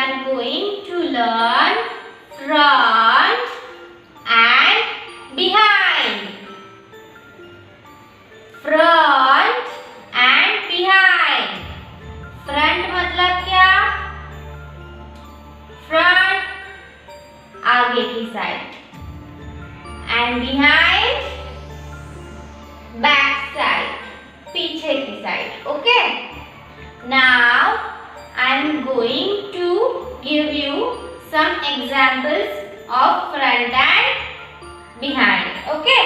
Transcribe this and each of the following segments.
are going to learn front and behind. Front and behind. Front मतलब क्या? Front आगे की side and behind back side पीछे की side. Okay? Now I am going to give you some examples of front and behind. Okay?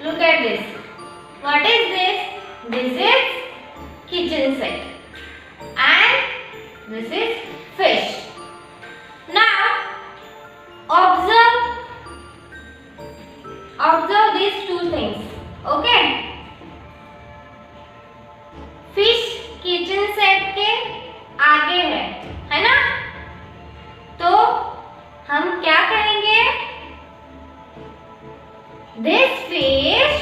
Look at this. What is this? This is kitchen set and this is fish. Now observe these two things. Okay? Fish kitchen set के आगे है ना? तो हम क्या कहेंगे? This fish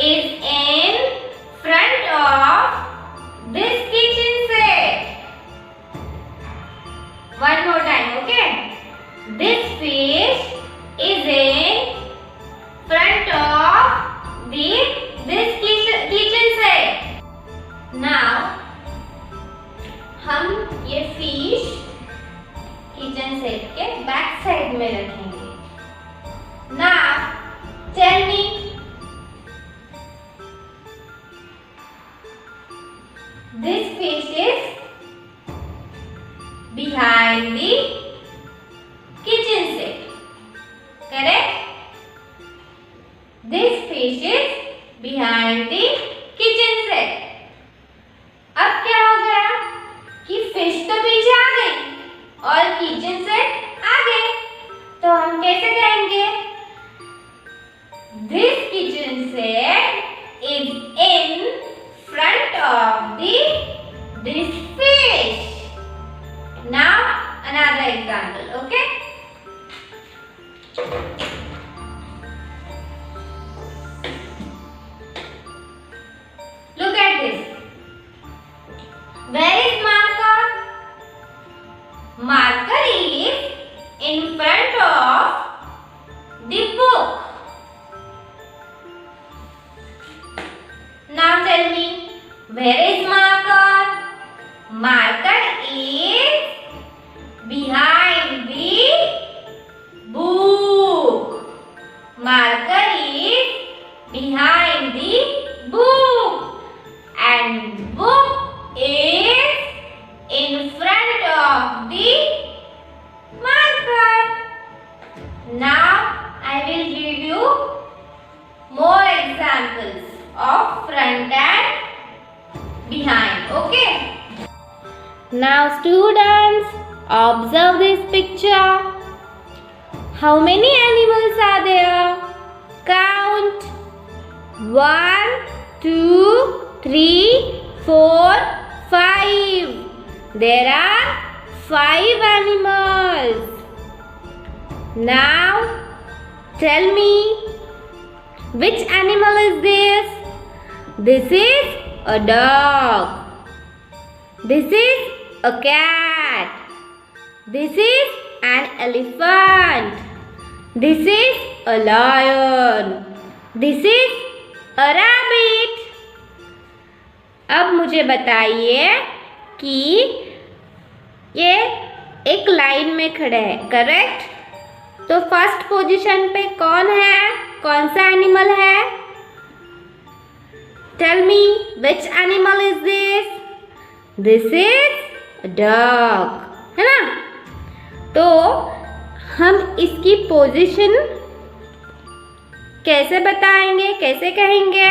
is in front of this kitchen set. One more time, okay? This fish is in front of this kitchen set. Now हम ये फिश किचन सेट के बैक साइड में रखेंगे. Now tell me, this fish is behind the kitchen set. Correct? This fish is behind the kitchen set. अब क्या हो गया कि फिश तो पीछे आ गई और किचन सेट आगे. तो हम कैसे कहेंगे? This kitchen set is in front of this fish. Now another example, okay? Look at this. Where is marker? Marker is in front of the book. Now tell me, where is marker? Marker is behind the book. Marker is behind the book. And book is in front of the marker. Now I will give you more examples of front and behind. Okay? Now students, observe this picture. How many animals are there? Count. 1, 2, 3, 4, 5. There are 5 animals. Now tell me, which animal is this? This is a dog. This is a cat. This is an elephant. This is a lion. This is a rabbit. अब मुझे बताइए कि ये एक line में खड़े हैं. Correct? तो फर्स्ट पोजीशन पे कौन है? कौन सा एनिमल है? Tell me, which animal is this? This is a dog. है ना? तो हम इसकी पोजीशन कैसे बताएंगे? कैसे कहेंगे?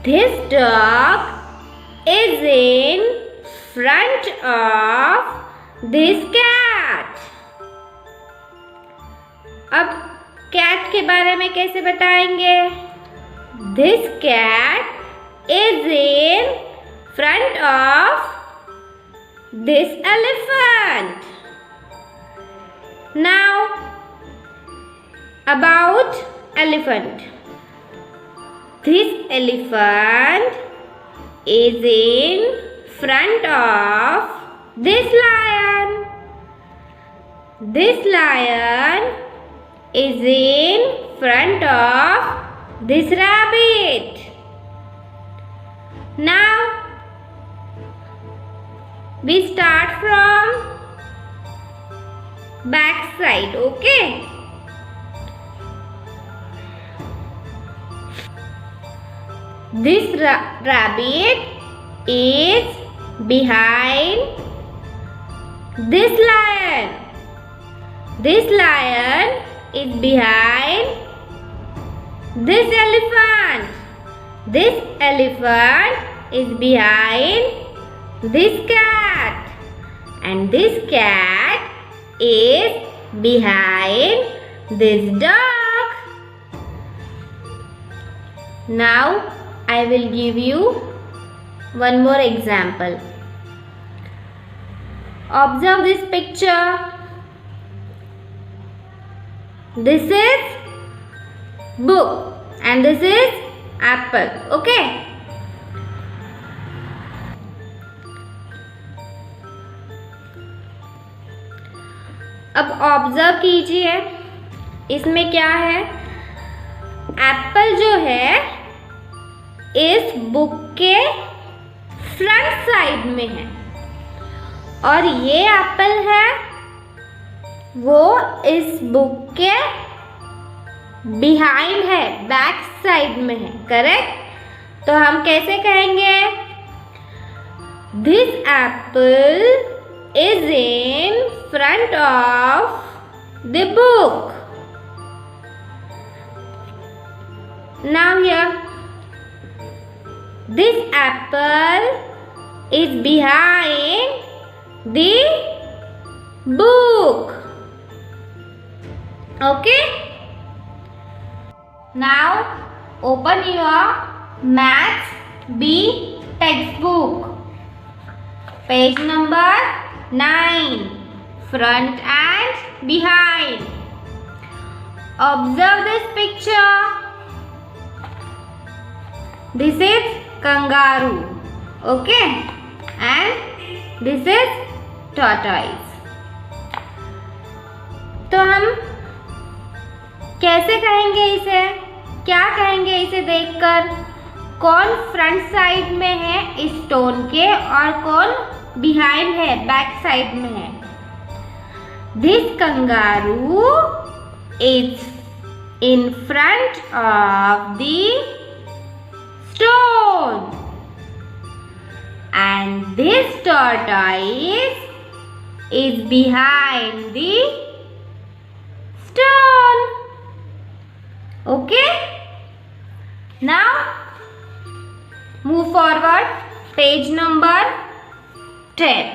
This dog is in front of this cat. अब कैट के बारे में कैसे बताएंगे? This cat is in front of this elephant. Now about elephant. This elephant is in front of this lion. This lion is in front of this rabbit. Now we start from back side, okay? This rabbit is behind this lion. This lion is behind this elephant. This elephant is behind this cat. And this cat is behind this dog. Now I will give you one more example. Observe this picture. This is book and this is apple. Okay. अब observe कीजिए, इसमें क्या है? Apple जो है इस book के front side में है और ये एप्पल है वो इस बुक के बिहाइंड है, बैक साइड में है। करेक्ट? तो हम कैसे कहेंगे? This Apple is in front of the book. Now here, this apple is behind the book. Okay? Now open your Maths B textbook. Page number 9. Front and behind. Observe this picture. This is kangaroo. Okay? And this is tortoise. तो हम कैसे कहेंगे इसे? क्या कहेंगे इसे देखकर? कौन फ्रंट साइड में है स्टोन के और कौन बिहाइंड है, बैक साइड में है? This kangaroo is in front of the stone and this tortoise is behind the stone. Okay? Now move forward. Page number 10.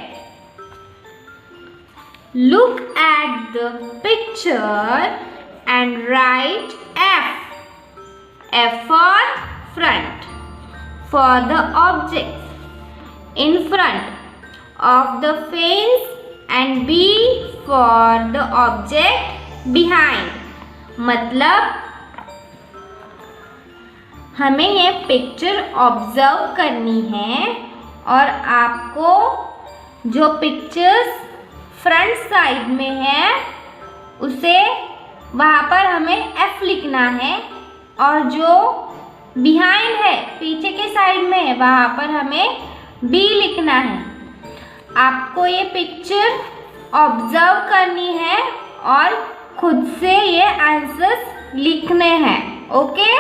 Look at the picture and write F. F for front. For the objects in front of the fence and B for the object behind. मतलब हमें ये picture observe करनी है और आपको जो pictures front side में है उसे वहाँ पर हमें F लिखना है और जो बिहाइंड है, पीछे के साइड में है, वहाँ पर हमें B लिखना है। आपको ये पिक्चर ऑब्जर्व करनी है और खुद से ये आंसर्स लिखने हैं। ओके?